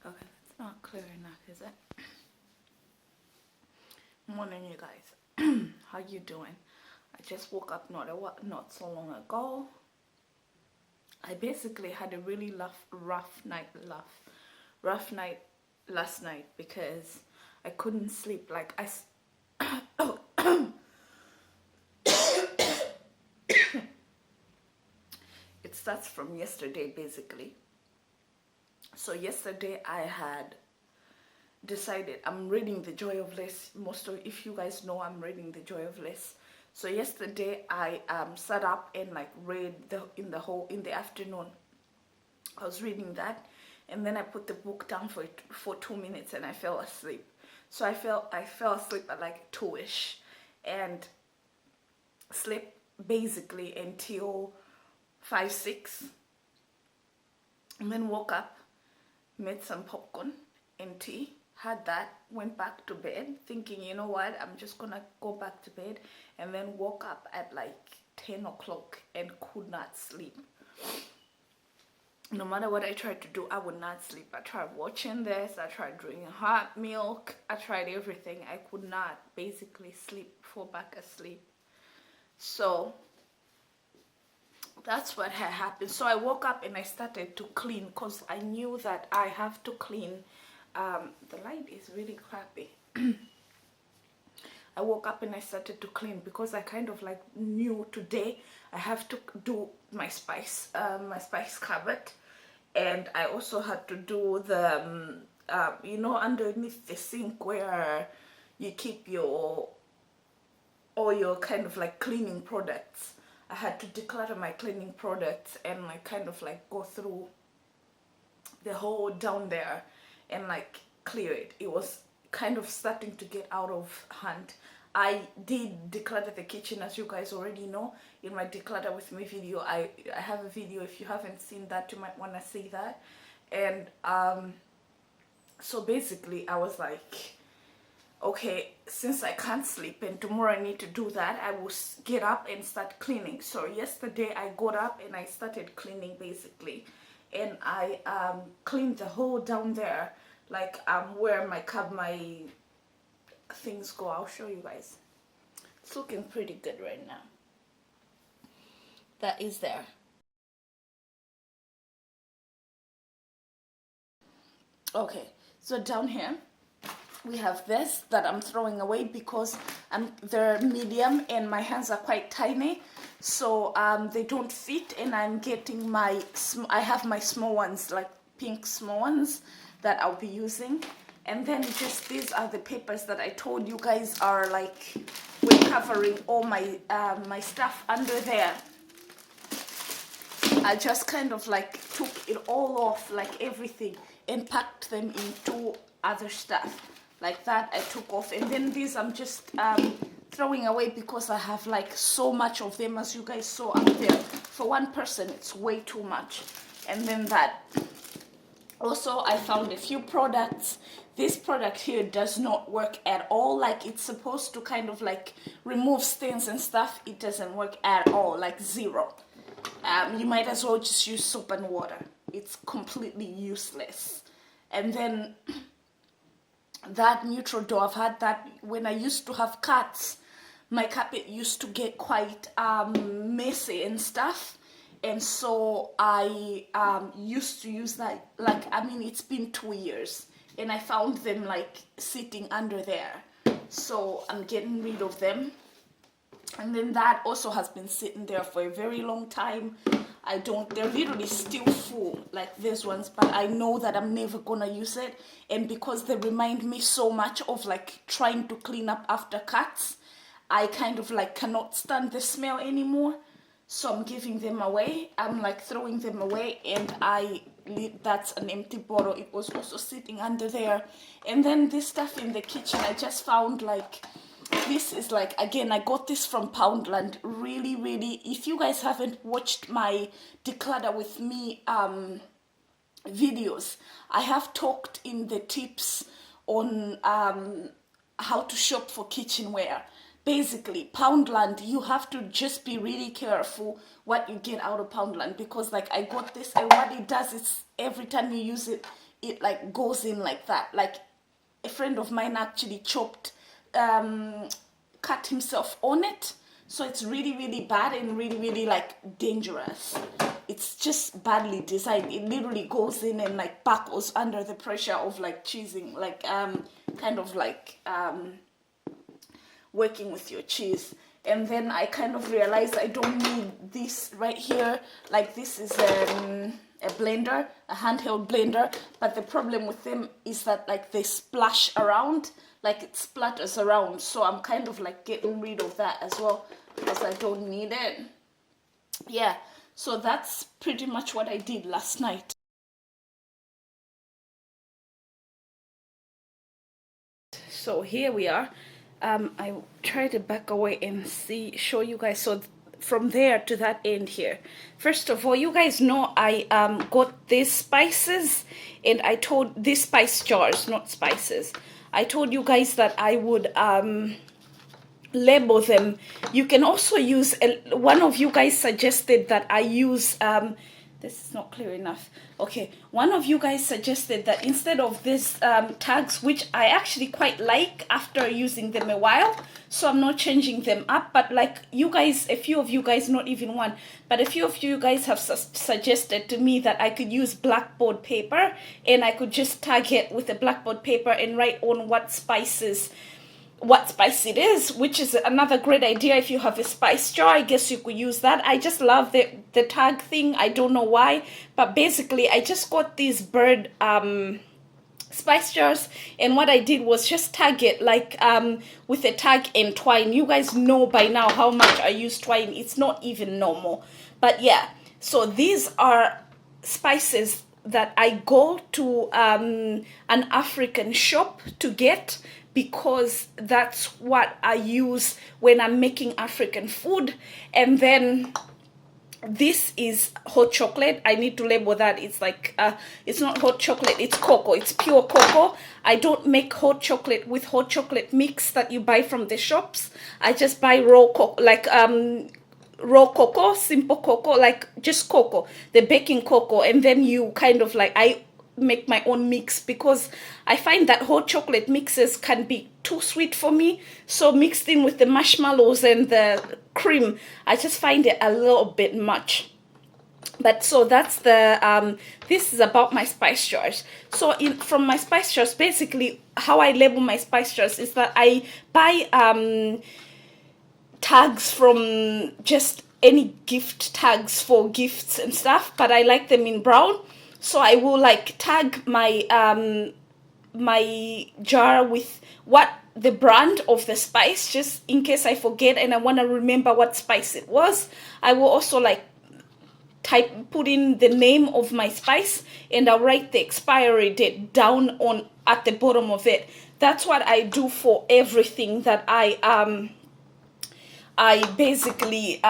Okay, that's not clear enough, is it? Morning, you guys. How you doing? I just woke up not so long ago. I basically had a really rough night last night because I couldn't sleep. Like it starts from yesterday basically. So yesterday I had decided I'm reading The Joy of Less. If you guys know, I'm reading The Joy of Less. So yesterday I sat up and like read in the afternoon. I was reading that, and then I put the book down for 2 minutes and I fell asleep. So I fell asleep at like 2ish and slept basically until 5-6, and then woke up, made some popcorn and tea, had that, went back to bed thinking, you know what, I'm just gonna go back to bed, and then woke up at like 10 o'clock and could not sleep. No matter what I tried to do, I would not sleep. I tried watching this, I tried drinking hot milk, I tried everything. I could not basically fall back asleep. So that's what had happened. So I woke up and I started to clean because I knew that I have to clean. The light is really crappy. I woke up and I started to clean because I kind of like knew today I have to do my spice cupboard, and I also had to do the underneath the sink where you keep all your kind of like cleaning products. I had to declutter my cleaning products and like kind of like go through the whole down there and like clear it. It was kind of starting to get out of hand. I did declutter the kitchen, as you guys already know. In my Declutter with me video, I have a video. If you haven't seen that, you might want to see that. And so basically I was like, okay, since I can't sleep and tomorrow I need to do that, I will get up and start cleaning. So yesterday I got up and I started cleaning basically, and I cleaned the whole down there, like where my things go. I'll show you guys. It's looking pretty good right now. That is there. Okay, so down here we have this that I'm throwing away because they're medium and my hands are quite tiny, so they don't fit, and I'm getting I have my small ones, like pink small ones, that I'll be using. And then just these are the papers that I told you guys are like, we're covering all my my stuff under there. I just kind of like took it all off, like everything, and packed them into other stuff like that. I took off, and then these I'm just throwing away because I have like so much of them, as you guys saw up there. For one person it's way too much. And then that also, I found a few products. This product here does not work at all. Like, it's supposed to kind of like remove stains and stuff. It doesn't work at all, like zero. You might as well just use soap and water. It's completely useless. And then that neutral dough, I've had that when I used to have cats. My carpet used to get quite messy and stuff. And so I used to use that, like, I mean, it's been 2 years and I found them like sitting under there. So I'm getting rid of them. And then that also has been sitting there for a very long time. They're literally still full, like these ones, but I know that I'm never gonna use it. And because they remind me so much of like trying to clean up after cats, I kind of like cannot stand the smell anymore. So I'm giving them away. I'm like throwing them away, and that's an empty bottle. It was also sitting under there. And then this stuff in the kitchen, I just found like, this is like, again, I got this from Poundland. Really, really, if you guys haven't watched my Declutter with me videos, I have talked in the tips on how to shop for kitchenware. Basically, Poundland, you have to just be really careful what you get out of Poundland, because like I got this, and what it does is every time you use it, it like goes in like that. Like a friend of mine actually cut himself on it. So it's really, really bad and really, really like dangerous. It's just badly designed. It literally goes in and like buckles under the pressure of like cheesing, like kind of like working with your cheese. And then I kind of realized I don't need this right here. Like this is a blender, a handheld blender, but the problem with them is that like they splash around, like it splatters around. So I'm kind of like getting rid of that as well because I don't need it. Yeah, so that's pretty much what I did last night. So here we are. I try to back away and show you guys. So from there to that end here, first of all, you guys know I got these spices, and I told these spice jars, not spices. I told you guys that I would label them. You can also use one of you guys suggested that I use this is not clear enough. Okay, one of you guys suggested that instead of these tags, which I actually quite like after using them a while, so I'm not changing them up, but like you guys, a few of you guys, not even one, but a few of you guys have suggested to me that I could use blackboard paper, and I could just tag it with a blackboard paper and write on what spice it is, which is another great idea. If you have a spice jar, I guess you could use that. I just love the tag thing. I don't know why, but basically I just got these bird spice jars, and what I did was just tag it like with a tag and twine. You guys know by now how much I use twine. It's not even normal, but yeah. So these are spices that I go to an African shop to get, because that's what I use when I'm making African food. And then this is hot chocolate. I need to label that. It's like it's not hot chocolate, it's cocoa. It's pure cocoa. I don't make hot chocolate with hot chocolate mix that you buy from the shops. I just buy raw cocoa, like raw cocoa, simple cocoa, like just cocoa, the baking cocoa, and then you kind of like, I make my own mix, because I find that hot chocolate mixes can be too sweet for me. So mixed in with the marshmallows and the cream, I just find it a little bit much. But so that's the this is about my spice jars. So from my spice jars, basically how I label my spice jars is that I buy tags from just any gift tags for gifts and stuff, but I like them in brown. So I will like tag my my jar with what the brand of the spice, just in case I forget and I want to remember what spice it was. I will also like put in the name of my spice, and I'll write the expiry date down on at the bottom of it. That's what I do for everything that I basically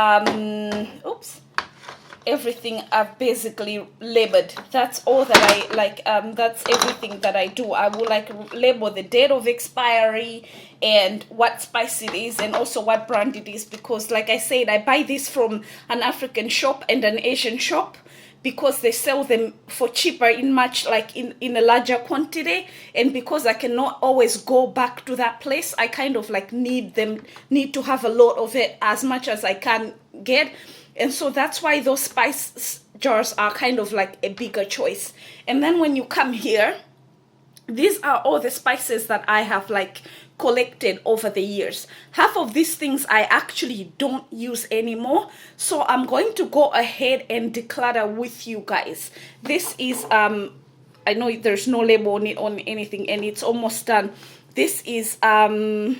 everything I've basically labeled. That's all that I like. That's everything that I do. I will like label the date of expiry and what spice it is, and also what brand it is, because like I said, I buy this from an African shop and an Asian shop, because they sell them for cheaper in much like in a larger quantity, and because I cannot always go back to that place, I kind of like need to have a lot of it, as much as I can get. And so that's why those spice jars are kind of like a bigger choice. And then when you come here, these are all the spices that I have like collected over the years. Half of these things I actually don't use anymore, so I'm going to go ahead and declutter with you guys. This is I know there's no label on it on anything, and it's almost done. This is I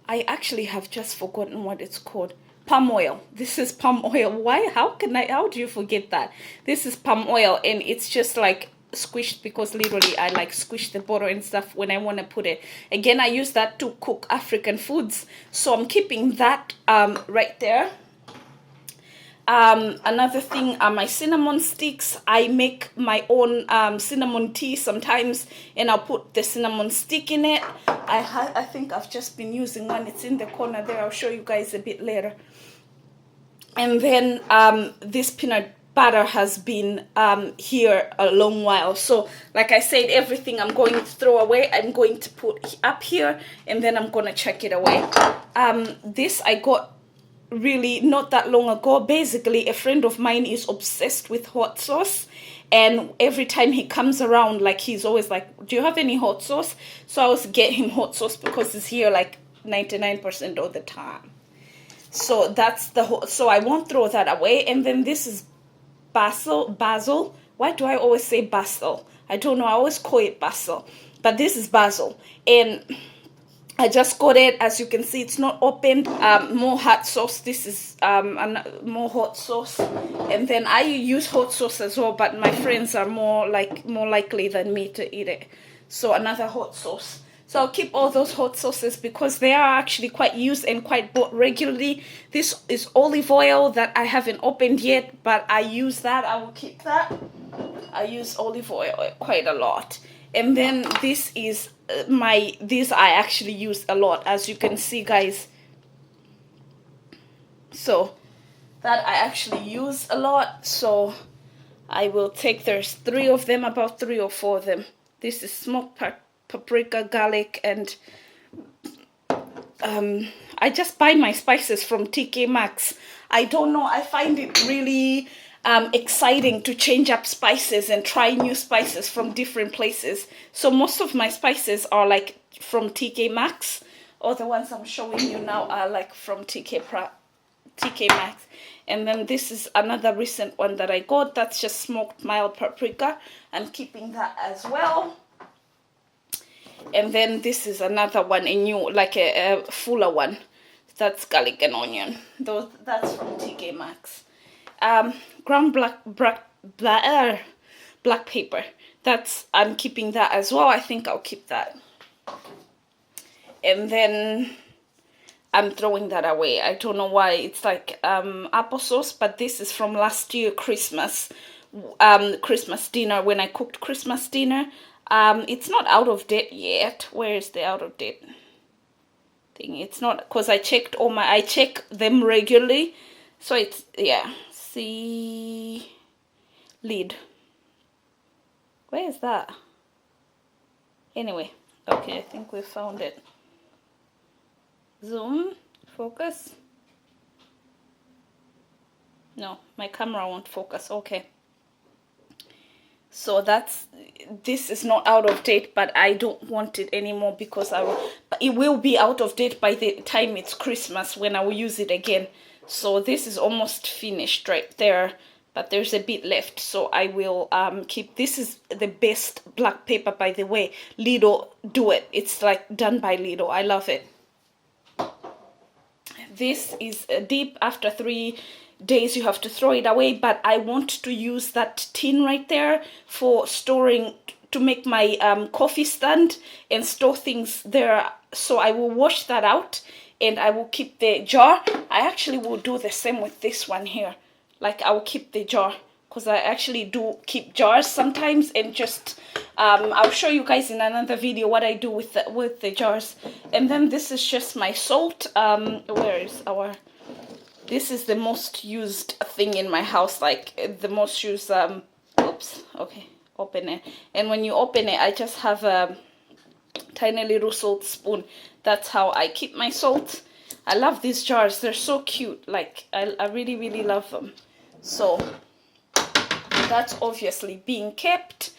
actually have just forgotten what it's called. Palm oil. This is palm oil. Why? How do you forget that? This is palm oil, and it's just like squished, because literally I like squish the butter and stuff when I want to put it. Again, I use that to cook African foods, so I'm keeping that right there. Another thing are my cinnamon sticks. I make my own cinnamon tea sometimes, and I'll put the cinnamon stick in it. I think I've just been using one. It's in the corner there. I'll show you guys a bit later. And then this peanut butter has been here a long while. So like I said, everything I'm going to throw away, I'm going to put up here, and then I'm going to check it away. This I got really not that long ago. Basically, a friend of mine is obsessed with hot sauce, and every time he comes around, like, he's always like, do you have any hot sauce? So I always get him hot sauce because it's here like 99% of the time. So that's so I won't throw that away. And then this is basil. Why do I always say basil? I don't know, I always call it basil, but this is basil, and I just got it. As you can see, it's not opened. More hot sauce. This is more hot sauce, and then I use hot sauce as well, but my friends are more likely than me to eat it. So another hot sauce. So I'll keep all those hot sauces because they are actually quite used and quite bought regularly. This is olive oil that I haven't opened yet, but I use that. I will keep that. I use olive oil quite a lot. And then this is this I actually use a lot, as you can see, guys. So that I actually use a lot. So I will take, there's 3 of them, about 3 or 4 of them. This is smoked paprika, garlic, and I just buy my spices from TK Maxx. I don't know, I find it really exciting to change up spices and try new spices from different places. So most of my spices are like from TK Maxx, or the ones I'm showing you now are like from TK Maxx. And then this is another recent one that I got. That's just smoked mild paprika. I'm keeping that as well. And then this is another one, a new, like a fuller one. That's garlic and onion. That's from TK Maxx. Ground black pepper. I'm keeping that as well. I think I'll keep that. And then I'm throwing that away. I don't know why. It's like applesauce, but this is from last year Christmas dinner, when I cooked Christmas dinner. It's not out of date yet. Where is the out of date thing? It's not, because I check them regularly. So it's, yeah, see, lid. Where is that? Anyway, okay, I think we found it. Zoom, focus. No, my camera won't focus. Okay. So this is not out of date, but I don't want it anymore because it will be out of date by the time it's Christmas, when I will use it again. So this is almost finished right there, but there's a bit left. So I will keep, this is the best black pepper, by the way. Lidl do it. It's like done by Lidl. I love it. This is deep. After 3 days you have to throw it away, but I want to use that tin right there for storing, to make my coffee stand and store things there. So I will wash that out and I will keep the jar. I actually will do the same with this one here. Like, I will keep the jar because I actually do keep jars sometimes, and just I'll show you guys in another video what I do with the jars. And then this is just my salt. Where is our, this is the most used thing in my house, like the most used, oops, okay, open it. And when you open it, I just have a tiny little salt spoon. That's how I keep my salt. I love these jars. They're so cute. Like, I really, really love them. So that's obviously being kept.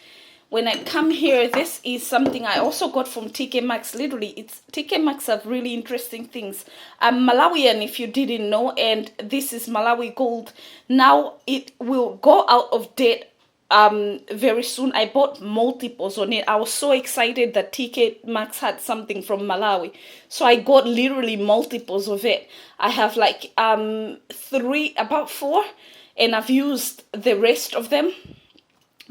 When I come here, this is something I also got from TK Maxx. Literally, it's TK Maxx have really interesting things. I'm Malawian, if you didn't know, and this is Malawi Gold. Now it will go out of date very soon. I bought multiples on it. I was so excited that TK Maxx had something from Malawi, so I got literally multiples of it. I have like about 4, and I've used the rest of them.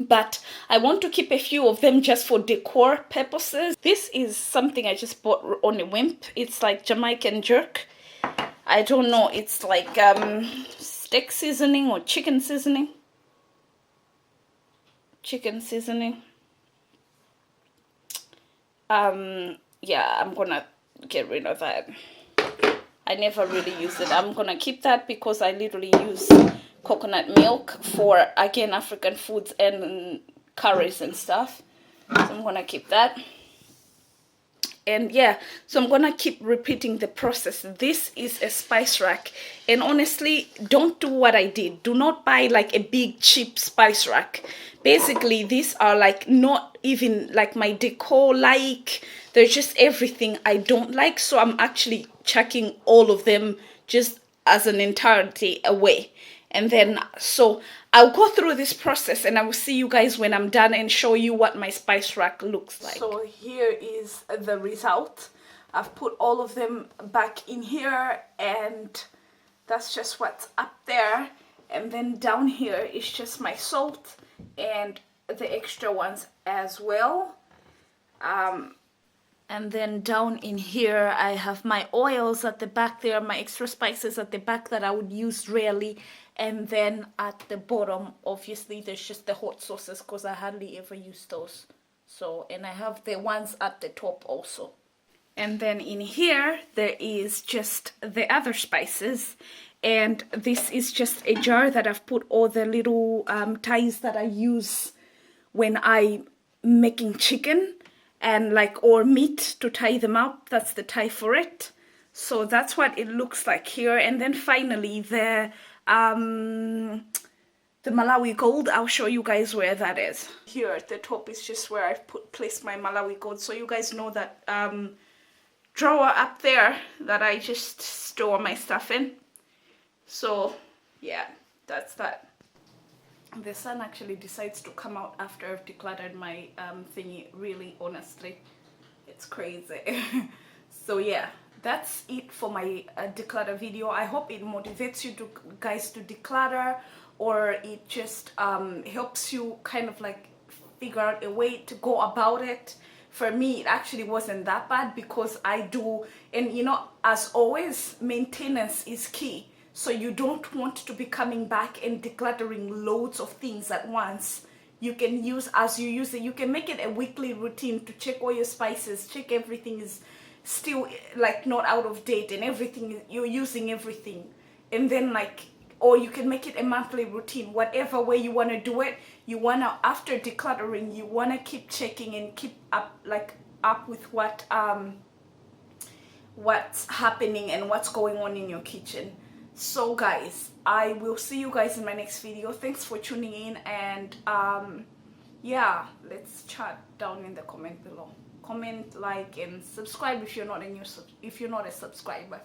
But I want to keep a few of them just for decor purposes. This is something I just bought on a whim. It's like Jamaican jerk. I don't know. It's like steak seasoning or chicken seasoning. Chicken seasoning. Yeah, I'm gonna get rid of that. I never really use it. I'm gonna keep that because I literally use coconut milk for, again, African foods and curries and stuff. So I'm gonna keep that. And yeah, so I'm gonna keep repeating the process. This is a spice rack, and honestly, don't do what I did. Do not buy like a big cheap spice rack. Basically, these are like not even like my decor, like they're just everything I don't like. So I'm actually chucking all of them just as an entirety away. And then, so I'll go through this process and I will see you guys when I'm done and show you what my spice rack looks like. So here is the result. I've put all of them back in here, and that's just what's up there. And then down here is just my salt and the extra ones as well. And then down in here, I have my oils at the back there, my extra spices at the back that I would use rarely. And then at the bottom, obviously, there's just the hot sauces because I hardly ever use those. So, and I have the ones at the top also. And then in here, there is just the other spices. And this is just a jar that I've put all the little ties that I use when I'm making chicken and like, or meat to tie them up. That's the tie for it. So that's what it looks like here. And then finally the Malawi Gold, I'll show you guys where that is. Here at the top is just where I've placed my Malawi Gold. So you guys know that drawer up there that I just store my stuff in. So yeah, that's that. The sun actually decides to come out after I've decluttered my thingy. Really, honestly, it's crazy. So yeah, that's it for my declutter video. I hope it motivates you guys to declutter, or it just helps you kind of like figure out a way to go about it. For me, it actually wasn't that bad because I do, and you know, as always, maintenance is key. So you don't want to be coming back and decluttering loads of things at once. You can use, as you use it, you can make it a weekly routine to check all your spices, check everything is still like not out of date and everything, you're using everything. And then like, or you can make it a monthly routine, whatever way you want to do it. You want to, after decluttering, you want to keep checking and keep up, like up with what what's happening and what's going on in your kitchen. So guys, I will see you guys in my next video. Thanks for tuning in, and yeah, let's chat down in the comment below. Comment, like, and subscribe if you're not a subscriber.